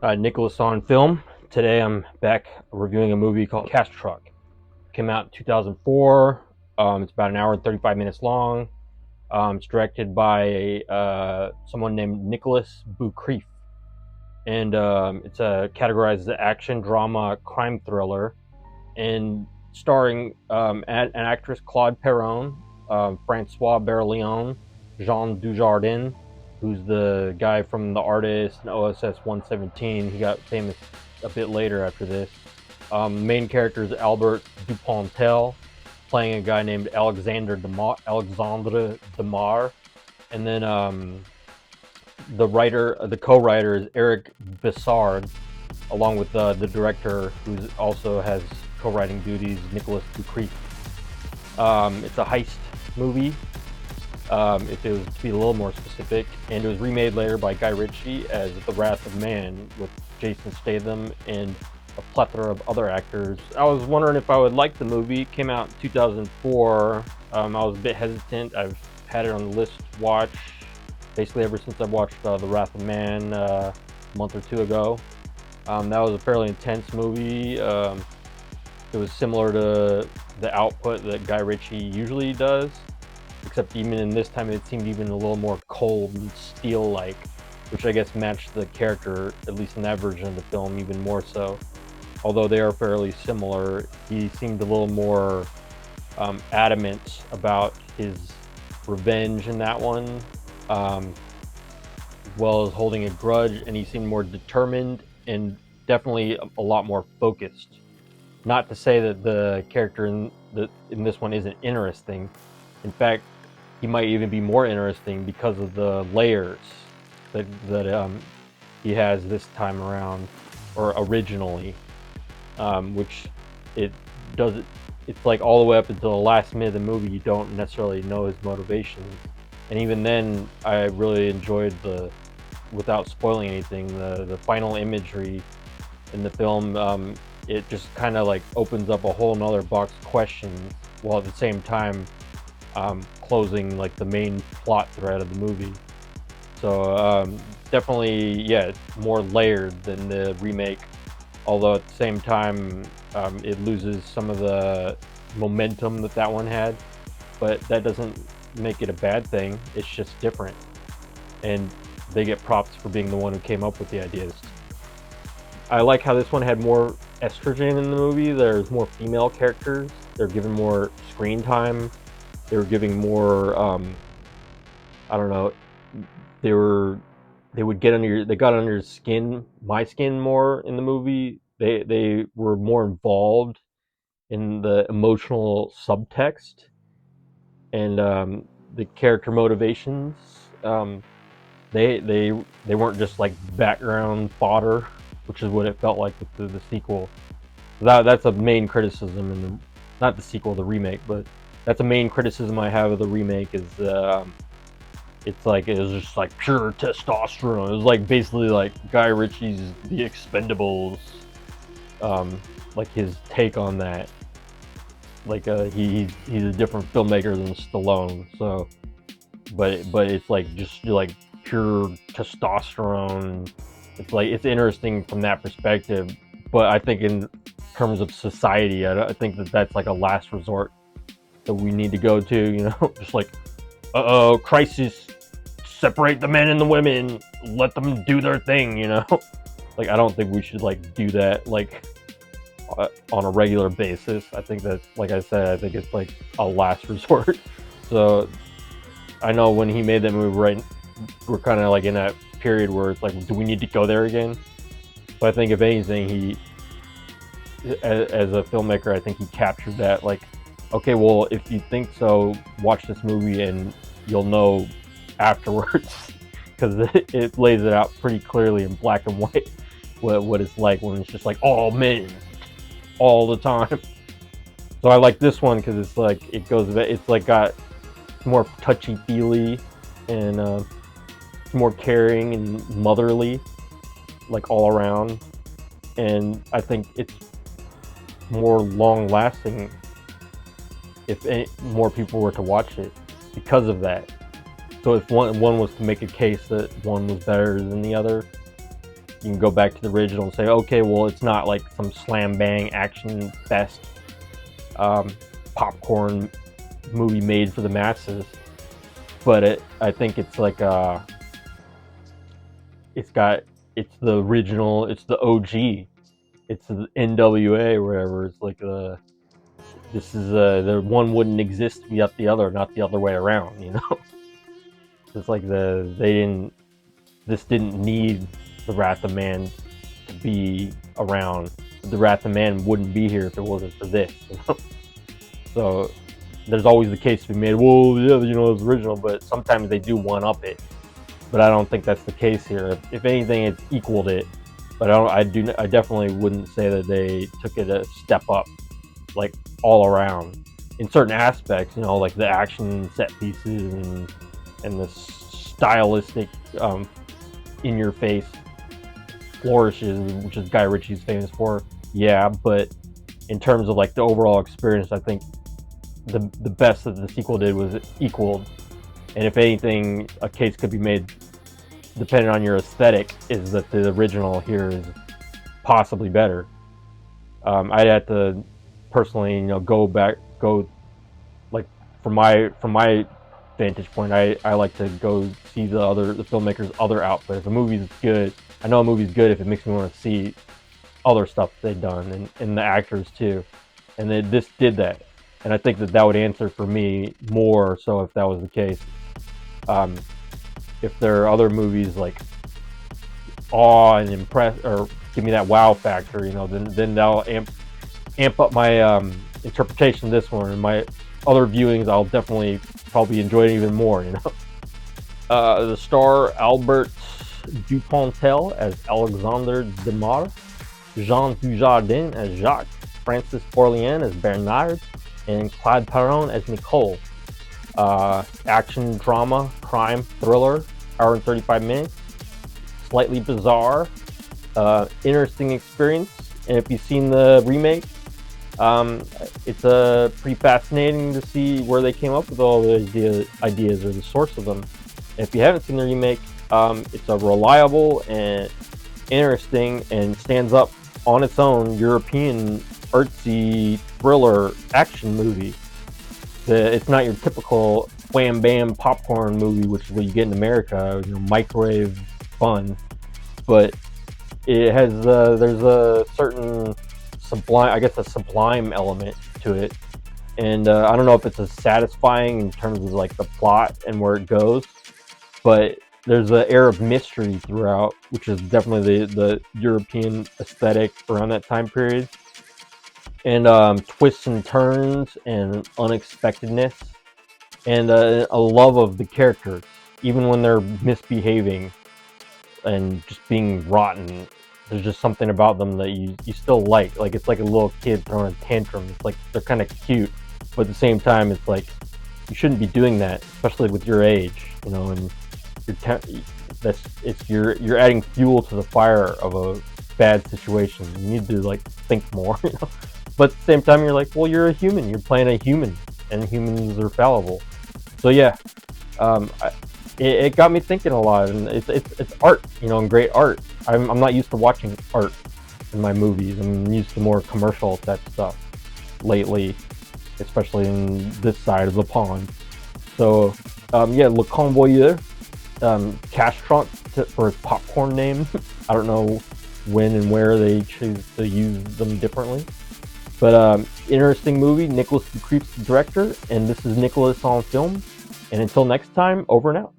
Nicholas on film. Today I'm back reviewing a movie called Cash Truck. Came out in 2004. It's about an hour and 35 minutes long. It's directed by someone named Nicholas Boukhrief. And it's categorized as an action, drama, crime thriller. And starring an actress, Claude Perron, Francois Berlion, Jean Dujardin, who's the guy from The Artist and OSS 117. He got famous a bit later after this. Main character is Albert Dupontel, playing a guy named Alexandre Demarre. And then the co-writer is Eric Bissard, along with the director, who also has co-writing duties, Nicholas Boukhrief. It's a heist movie, if it was to be a little more specific, and it was remade later by Guy Ritchie as The Wrath of Man with Jason Statham and a plethora of other actors. I was wondering if I would like the movie. It came out in 2004. I was a bit hesitant. I've had it on the list to watch basically ever since I watched The Wrath of Man a month or two ago. That was a fairly intense movie. It was similar to the output that Guy Ritchie usually does, except even in this time it seemed even a little more cold and steel-like, which I guess matched the character, at least in that version of the film, even more so. Although they are fairly similar, he seemed a little more adamant about his revenge in that one, as well as holding a grudge, and he seemed more determined and definitely a lot more focused. Not to say that the character in this one isn't interesting. In fact, he might even be more interesting because of the layers that he has this time around, or originally, which it does. It's like all the way up until the last minute of the movie, you don't necessarily know his motivations, and even then, I really enjoyed without spoiling anything, the final imagery in the film. It just kind of like opens up a whole nother box of questions, while at the same time closing like the main plot thread of the movie. So definitely, yeah, more layered than the remake, although at the same time it loses some of the momentum that one had, but that doesn't make it a bad thing. It's just different, and they get props for being the one who came up with the ideas. I like how this one had more estrogen in the movie. There's more female characters. They're given more screen time. They were giving more, I don't know, they got under my skin more in the movie. They were more involved in the emotional subtext and the character motivations. They weren't just like background fodder, which is what it felt like with the sequel. That's a main criticism in not the sequel, the remake, but that's a main criticism I have of the remake is it's like it was just like pure testosterone. It was like basically like Guy Ritchie's The Expendables, like his take on that. Like he's a different filmmaker than Stallone, so but it's like just like pure testosterone. It's like it's interesting from that perspective, but I think in terms of society, I think that's like a last resort that we need to go to, you know, just like, crisis, separate the men and the women, let them do their thing, you know. Like, I don't think we should like do that like on a regular basis. I think that, like I said, I think it's like a last resort. So I know when he made that movie, right, we're kind of like in that period where it's like, do we need to go there again? But I think if anything, he, as a filmmaker, I think he captured that. Like, okay, well, if you think so, watch this movie and you'll know afterwards, because it lays it out pretty clearly in black and white what it's like when it's just like all men all the time. So I like this one because it's like it's like got more touchy-feely and more caring and motherly, like all around, and I think it's more long-lasting if more people were to watch it because of that. So if one was to make a case that one was better than the other, you can go back to the original and say, okay, well, it's not like some slam bang action fest popcorn movie made for the masses, but I think it's like it's the original, it's the OG, it's the NWA or whatever. It's like this is the one wouldn't exist without the other, not the other way around, you know. It's like this didn't need the Wrath of Man to be around. The Wrath of Man wouldn't be here if it wasn't for this, you know? So there's always the case to be made, well, yeah, you know, it's original, but sometimes they do one-up it. But I don't think that's the case here. If anything, it's equaled it. But I definitely wouldn't say that they took it a step up, like all around. In certain aspects, you know, like the action set pieces and the stylistic, in-your-face flourishes, which is Guy Ritchie's famous for. Yeah, but in terms of like the overall experience, I think the best that the sequel did was equaled. And if anything, a case could be made, depending on your aesthetic, is that the original here is possibly better. I'd have to personally, you know, go like from my vantage point, I like to go see the filmmakers' other output. If a movie's good, I know a movie's good if it makes me want to see other stuff they've done, and the actors too. And this did that, and I think that would answer for me more so if that was the case. If there are other movies like awe and impress or give me that wow factor, you know, then that'll amp up my interpretation of this one, and my other viewings I'll definitely probably enjoy it even more, you know. The star Albert Dupontel as Alexandre Demarre, Jean Dujardin as Jacques, Francis Orlean as Bernard, and Claude Perron as Nicole. Action, drama, crime, thriller, hour and 35 minutes. Slightly bizarre, interesting experience. And if you've seen the remake, it's pretty fascinating to see where they came up with all the ideas or the source of them. And if you haven't seen the remake, it's a reliable and interesting and stands up on its own European artsy thriller action movie. It's not your typical wham bam popcorn movie, which is what you get in America, you know, microwave fun. But it has there's a certain sublime element to it, and I don't know if it's as satisfying in terms of like the plot and where it goes, but there's an air of mystery throughout, which is definitely the European aesthetic around that time period. And twists and turns and unexpectedness, and a love of the characters, even when they're misbehaving and just being rotten. There's just something about them that you still like. Like, it's like a little kid throwing a tantrum. It's like they're kind of cute, but at the same time, it's like you shouldn't be doing that, especially with your age, you know. And you're adding fuel to the fire of a bad situation. You need to like think more, you know. But at the same time, you're like, well, you're a human. You're playing a human, and humans are fallible. So yeah, it got me thinking a lot, and it's art, you know, and great art. I'm not used to watching art in my movies. I'm used to more commercial type stuff lately, especially in this side of the pond. So yeah, Le Convoyeur, Cash Trunk for his popcorn name. I don't know when and where they choose to use them differently. But interesting movie. Nicholas Boukhrief's the director, and this is Nicholas on film. And until next time, over and out.